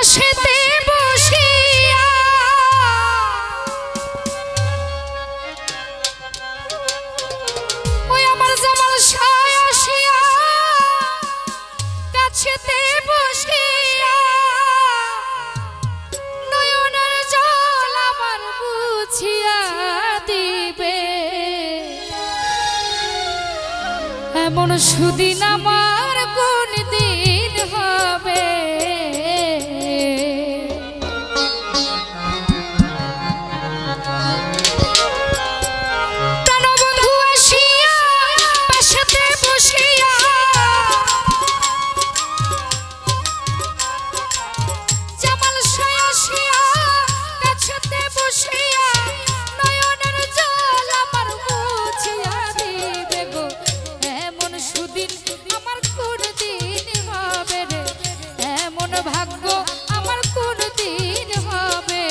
পাশেতে বসিয়া ওই আমার জামাল শাহ আসিয়া কাছেতে বসিয়া নয়নের জল আমার বুঝিয়া দিবে এমন সুদিন আমার কোন দিন হবে প্রাণবন্ধু আসিয়া পাশেতে বসিয়া জামাল শাহ আসিয়া কাছেতে বসিয়া নয়নের জল আমার বুঝিয়া দিবে গো এমন সুদিন আমার কোন দিন হবে রে এমন ভাগ্য আমার কোন দিন হবে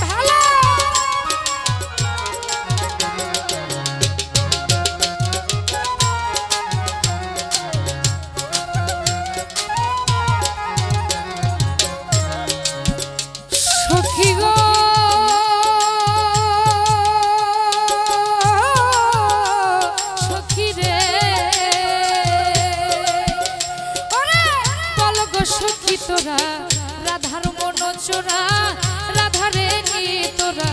ভালো সখী গো সখী রে ওরে বল গো সখী তোরা রাধার মন চোরা রাধারে কি তোরা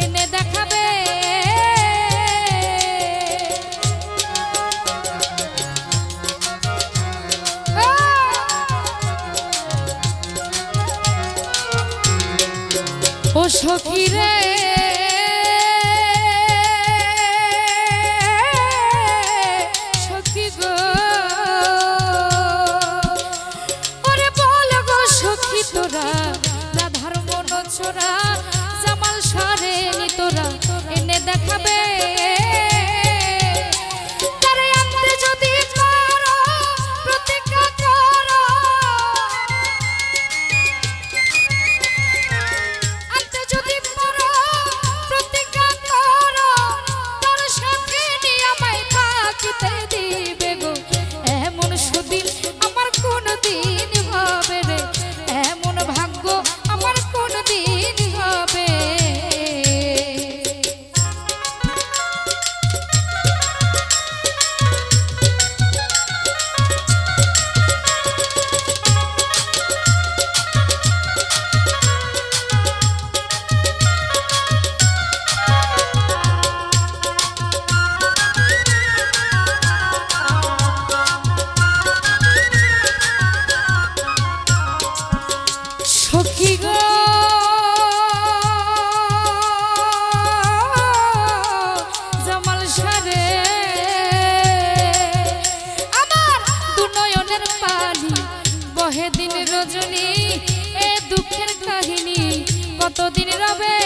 এনে দেখাবে ও সখী রে সখী গো ওরে বল গো সখী তোরা রাধার মন ছোড়া জামাল সারে নি তোরা এনে দেখাবে তারে আনতে যদি পারো প্রতিজ্ঞা করো আনতে যদি পারো প্রতিজ্ঞা করো তোর সাথে নিয়ে আমায় থাকিতে দিবে গো এমন সুদিন আমার কোন দিন হবে রে এমন ভাগ্য আমার কোন দিন হবে সখী গো জামাল সারে আমার দু নয়নের পানি বহে দিন রজনী এ দুঃখের কাহিনী কতদিন রবে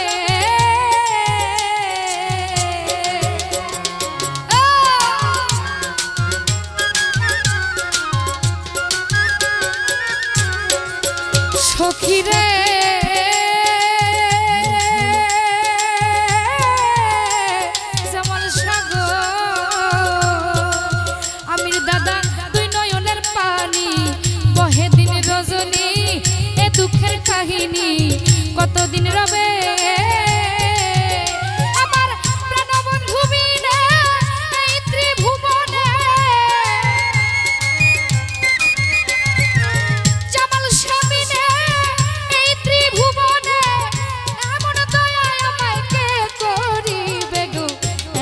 সখী রে জামাল শাহ আমির দাদা দুই নয়নের পানি বহে দিন রজনী এ দুঃখের কাহিনী কতদিন রবে আমার প্রাণবন্ধু বিনে এই ত্রিভুবনে জামাল শাহ বিনে এই ত্রিভুবনে এমন দয়া আমায় কে করিবে গো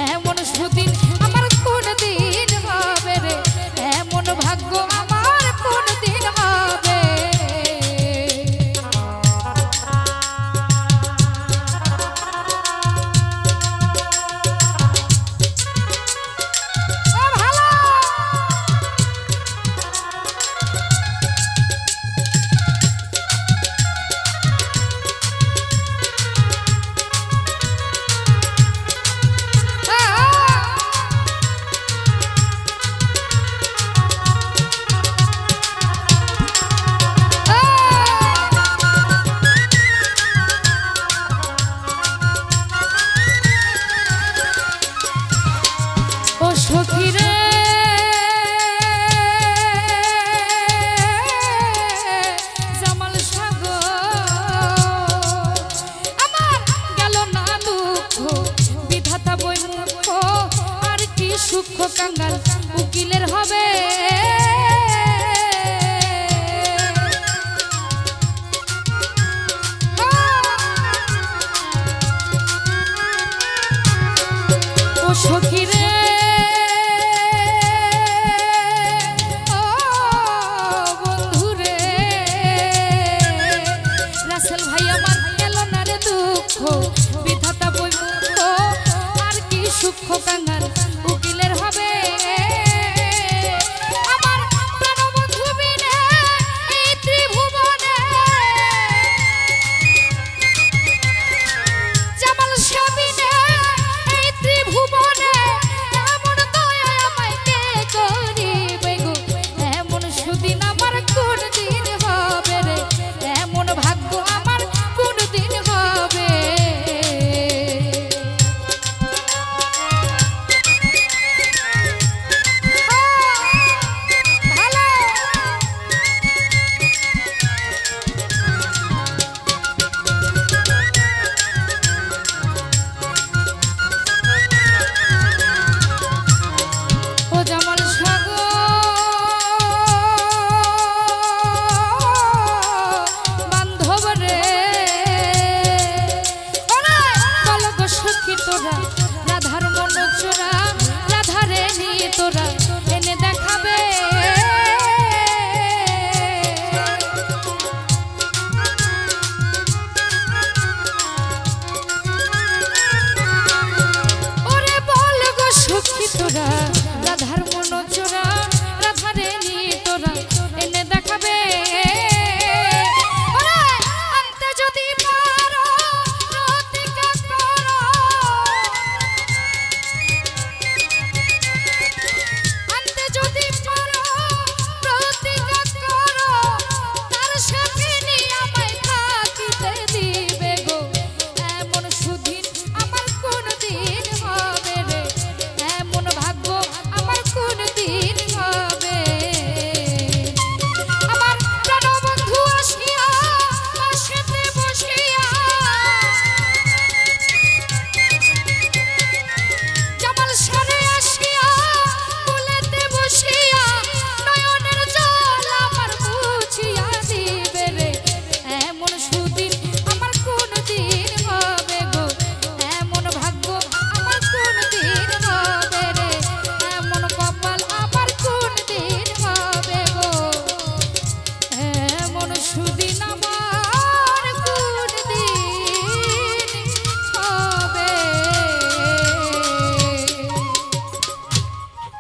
এমন সুদিন আমার কোন দিন হবে রে এমন ভাগ্য আমার কোন দিন হবে কাঙ্গাল উকিলের হবে। ও সখী রে ও বন্ধু রে, রাসেল ভাই আমার গেল না রে দুঃখ, বিধাতা বই আর কি সুখ কাঙ্গাল উকিলের